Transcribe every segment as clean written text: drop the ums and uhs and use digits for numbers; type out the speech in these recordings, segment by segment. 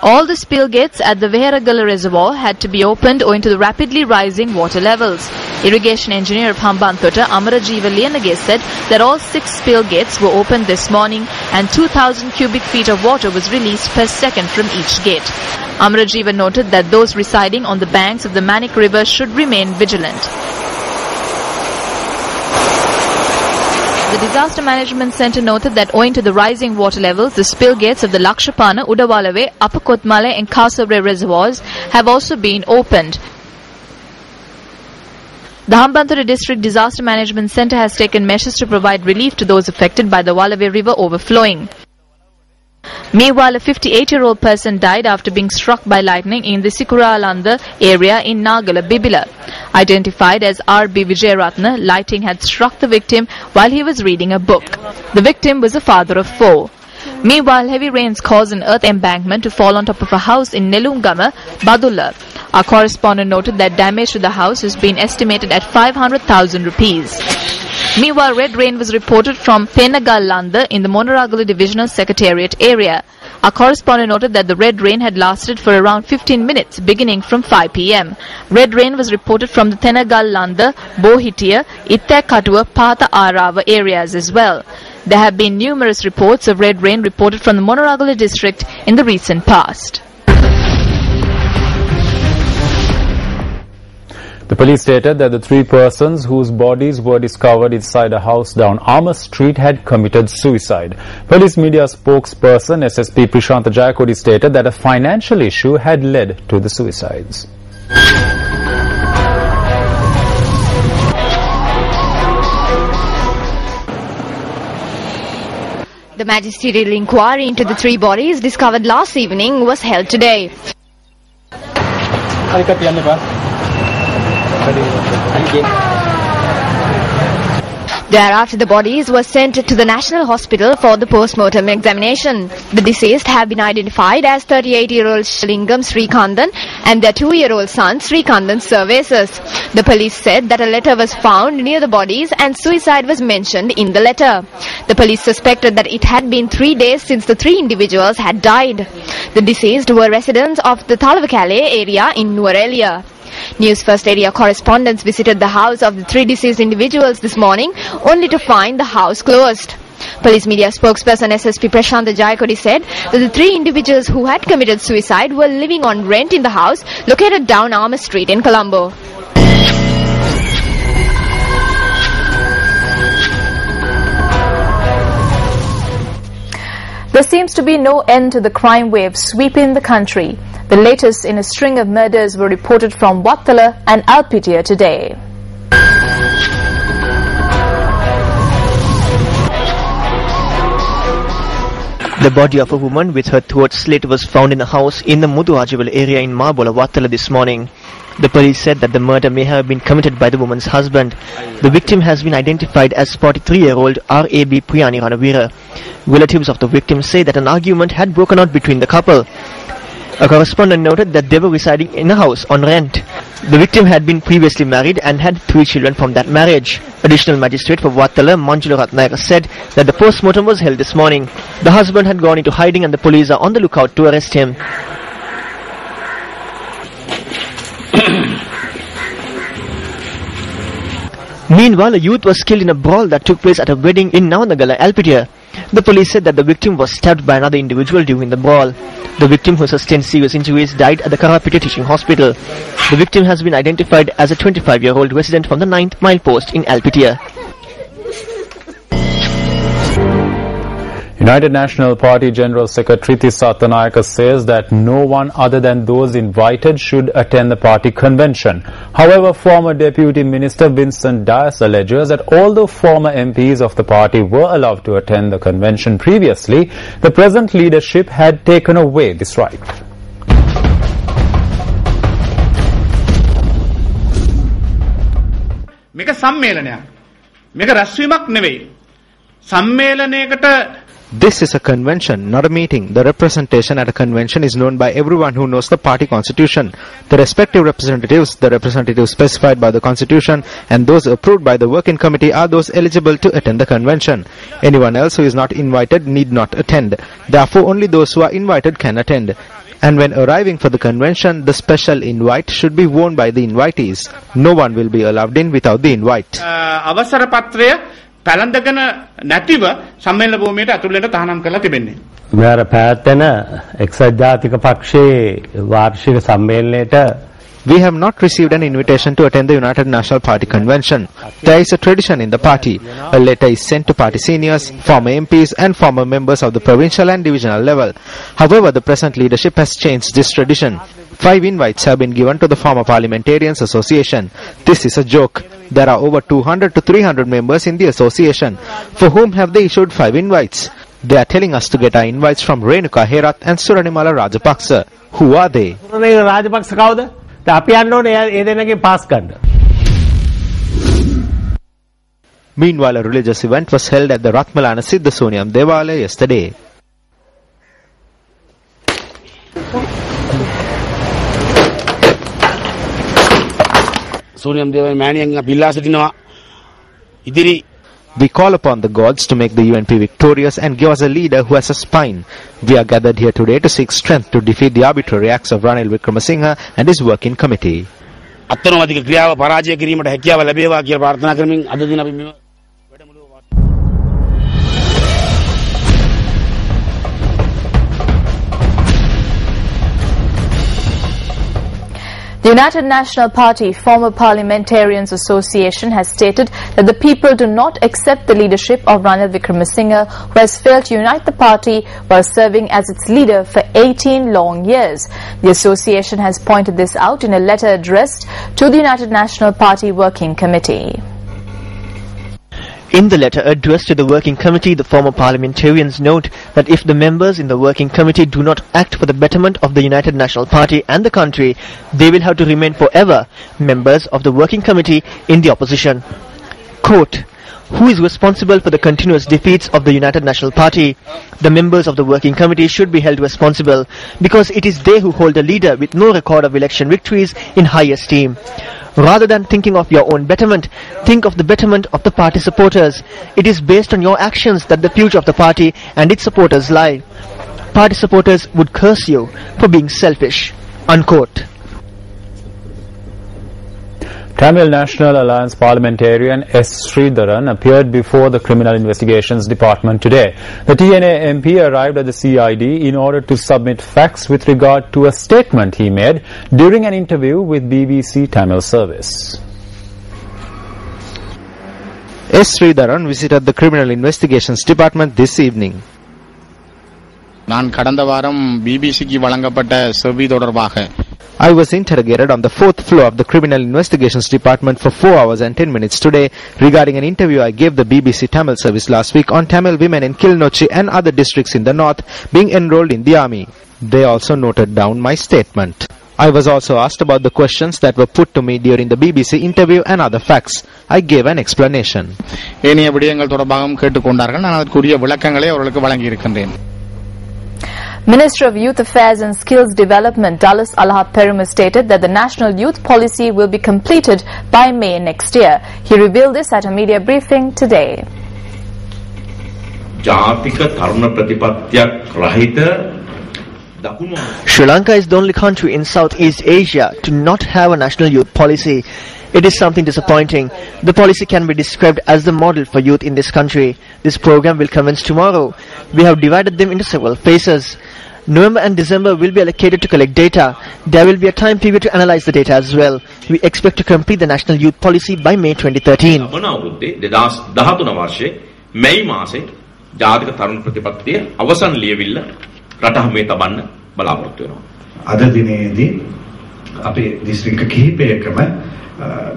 All the spill gates at the Veheragala reservoir had to be opened owing to the rapidly rising water levels. Irrigation engineer of Hambantota, Amarajeeva Liyanage, said that all 6 spill gates were opened this morning and 2,000 cubic feet of water was released per second from each gate. Amarajeeva noted that those residing on the banks of the Manik River should remain vigilant. The Disaster Management Centre noted that owing to the rising water levels, the spill gates of the Lakshapana, Udawalawe, Upper Kotmale and Kasavre reservoirs have also been opened. The Hambantota District Disaster Management Centre has taken measures to provide relief to those affected by the Walawe River overflowing. Meanwhile, a 58-year-old person died after being struck by lightning in the Sikuralanda area in Nagala, Bibila. Identified as R.B. Vijayaratna, lightning had struck the victim while he was reading a book. The victim was a father of 4. Meanwhile, heavy rains caused an earth embankment to fall on top of a house in Nelungama, Badulla. Our correspondent noted that damage to the house has been estimated at 500,000 rupees. Meanwhile, red rain was reported from Tenagalanda in the Monaragala Divisional Secretariat area. Our correspondent noted that the red rain had lasted for around 15 minutes, beginning from 5 p.m. Red rain was reported from the Tenagalanda, Bohitia, Ittakatuwa, Patha Arava areas as well. There have been numerous reports of red rain reported from the Monaragala district in the recent past. The police stated that the 3 persons whose bodies were discovered inside a house down Armour Street had committed suicide. Police media spokesperson SSP Prashantha Jayakodi stated that a financial issue had led to the suicides. The magisterial inquiry into the 3 bodies discovered last evening was held today. Thereafter, the bodies were sent to the National Hospital for the post-mortem examination. The deceased have been identified as 38-year-old Shalingam Srikandan and their 2-year-old son Srikandan Services. The police said that a letter was found near the bodies and suicide was mentioned in the letter. The police suspected that it had been 3 days since the 3 individuals had died. The deceased were residents of the Talvakale area in Nuwara. News First area correspondents visited the house of the 3 deceased individuals this morning only to find the house closed. Police media spokesperson SSP Prashantha Jayakodi said that the 3 individuals who had committed suicide were living on rent in the house located down Armour Street in Colombo. There seems to be no end to the crime wave sweeping the country. The latest in a string of murders were reported from Wattala and Alpitia today. The body of a woman with her throat slit was found in a house in the Muduajival area in Marbola, Wattala this morning. The police said that the murder may have been committed by the woman's husband. The victim has been identified as 43-year-old R.A.B. Priyani Ranavira. Relatives of the victim say that an argument had broken out between the couple. A correspondent noted that they were residing in a house on rent. The victim had been previously married and had 3 children from that marriage. Additional magistrate for Wattala, Manjula Ratnayaka, said that the post-mortem was held this morning. The husband had gone into hiding and the police are on the lookout to arrest him. Meanwhile, a youth was killed in a brawl that took place at a wedding in Navandagala, Alpitia. The police said that the victim was stabbed by another individual during the brawl. The victim, who sustained serious injuries, died at the Karapita Teaching Hospital. The victim has been identified as a 25-year-old resident from the 9th milepost in Alpitia. United National Party General Secretary Sattanayaka says that no one other than those invited should attend the party convention. However, former Deputy Minister Vincent Dias alleges that although former MPs of the party were allowed to attend the convention previously, the present leadership had taken away this right. මේක සම්මේලනයක්. මේක රැස්වීමක් නෙවෙයි. සම්මේලනයකට This is a convention, not a meeting. The representation at a convention is known by everyone who knows the party constitution. The respective representatives specified by the constitution and those approved by the working committee are those eligible to attend the convention. Anyone else who is not invited need not attend. Therefore, only those who are invited can attend. And when arriving for the convention, the special invite should be worn by the invitees. No one will be allowed in without the invite. අවසර පත්‍රය පැලඳගෙන නැතිව සම්මේලන භූමියට ඇතුළු වෙන්න තහනම් කරලා තිබෙන්නේ. මෙවර පැවැත්වෙන එක්සත් ජාතික පක්ෂයේ වාර්ෂික සම්මේලනයට We have not received an invitation to attend the United National Party convention. There is a tradition in the party. A letter is sent to party seniors, former MPs and former members of the provincial and divisional level. However, the present leadership has changed this tradition. 5 invites have been given to the former Parliamentarians Association. This is a joke. There are over 200 to 300 members in the association. For whom have they issued 5 invites? They are telling us to get our invites from Renuka Herath and Suranimala Rajapaksa. Who are they? Rajapaksa කවුද? අපි යන්න ඕනේ ඒ දෙන්නගේ pass ගන්න. Meanwhile, a religious event was held at the Ratmalana Siddha Soniyam Devalaya yesterday. Soniyam Devalaya මෑණියන්ගෙන් අපි ඉල්ලා සිටිනවා ඉදිරි We call upon the gods to make the UNP victorious and give us a leader who has a spine. We are gathered here today to seek strength to defeat the arbitrary acts of Ranil Wickremesinghe and his working committee. අත්නෝමතික ක්‍රියාව පරාජය කිරීමට හැකියාව ලැබේවා කියලා ප්‍රාර්ථනා කරමින් අද දින අපි මේ The United National Party Former Parliamentarians Association has stated that the people do not accept the leadership of Ranil Wickremesinghe, who has failed to unite the party while serving as its leader for 18 long years. The association has pointed this out in a letter addressed to the United National Party Working Committee. In the letter addressed to the working committee, the former parliamentarians note that if the members in the working committee do not act for the betterment of the United National Party and the country, they will have to remain forever members of the working committee in the opposition. Quote, who is responsible for the continuous defeats of the United National Party? The members of the working committee should be held responsible because it is they who hold a leader with no record of election victories in high esteem. Rather than thinking of your own betterment, think of the betterment of the party supporters. It is based on your actions that the future of the party and its supporters lie. Party supporters would curse you for being selfish. Unquote. Tamil National Alliance parliamentarian S. Sridharan appeared before the Criminal Investigations Department today. The TNA MP arrived at the CID in order to submit facts with regard to a statement he made during an interview with BBC Tamil service. S. Sridharan visited the Criminal Investigations Department this evening. நான் கடந்த வாரம் பிபிசிக்கு வழங்கப்பட்ட செவி தொடர்பாக I was interrogated on the 4th floor of the Criminal Investigations Department for 4 hours and 10 minutes today regarding an interview I gave the BBC Tamil service last week on Tamil women in Kilnochi and other districts in the north being enrolled in the army. They also noted down my statement. I was also asked about the questions that were put to me during the BBC interview and other facts. I gave an explanation. ஏனைய விடயங்கள் தொடர்பாகவும் கேட்டுக்கொண்டார்கள். நான் அதற்குரிய விளக்கங்களை அவர்களுக்கு வழங்கி இருக்கின்றேன். Minister of Youth Affairs and Skills Development Dallas Alhat Perumal stated that the National Youth Policy will be completed by May next year. He revealed this at a media briefing today. Sri Lanka is the only country in Southeast Asia to not have a national youth policy. It is something disappointing. The policy can be described as the model for youth in this country. This program will commence tomorrow. We have divided them into several phases. November and December will be allocated to collect data. There will be a time period to analyze the data as well. We expect to complete the national youth policy by May 2013. අද දිනේදී අපේ දිස්ත්‍රික්ක කිහිපයකම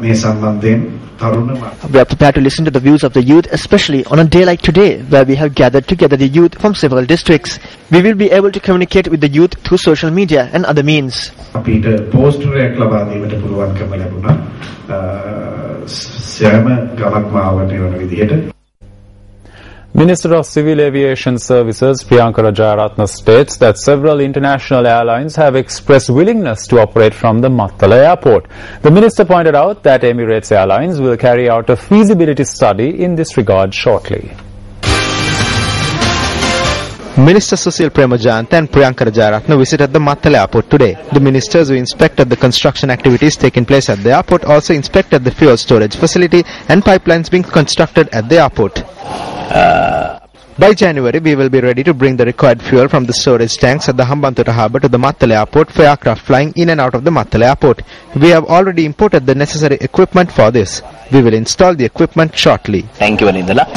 මේ සම්බන්ධයෙන් We are prepared to listen to the views of the youth, especially on a day like today, where we have gathered together the youth from several districts. We will be able to communicate with the youth through social media and other means. අපිට පෝස්ටරයක් ලබා දීමට පුළුවන්කම ලැබුණා. සෑම ගමක්ම ආවට වෙන විදිහට. Minister of Civil Aviation Services Priyanka Rajaratna states that several international airlines have expressed willingness to operate from the Mattala airport. The minister pointed out that Emirates Airlines will carry out a feasibility study in this regard shortly. Minister Susil Premajanta and Priyanka Rajaratne visited the Mattala airport today. The ministers who inspected the construction activities taking place at the airport also inspected the fuel storage facility and pipelines being constructed at the airport. By January, we will be ready to bring the required fuel from the storage tanks at the Hambantota harbour to the Mattala airport for aircraft flying in and out of the Mattala airport. We have already imported the necessary equipment for this. We will install the equipment shortly. Thank you, Vanindala.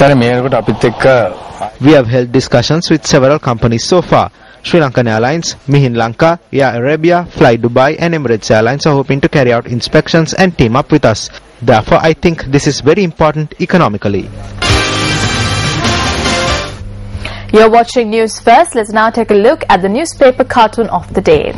We have held discussions with several companies so far. Sri Lankan Airlines, Mihin Lanka, Air Arabia, Fly Dubai and Emirates Airlines are hoping to carry out inspections and team up with us. Therefore, I think this is very important economically. You're watching News First. Let's now take a look at the newspaper cartoon of the day.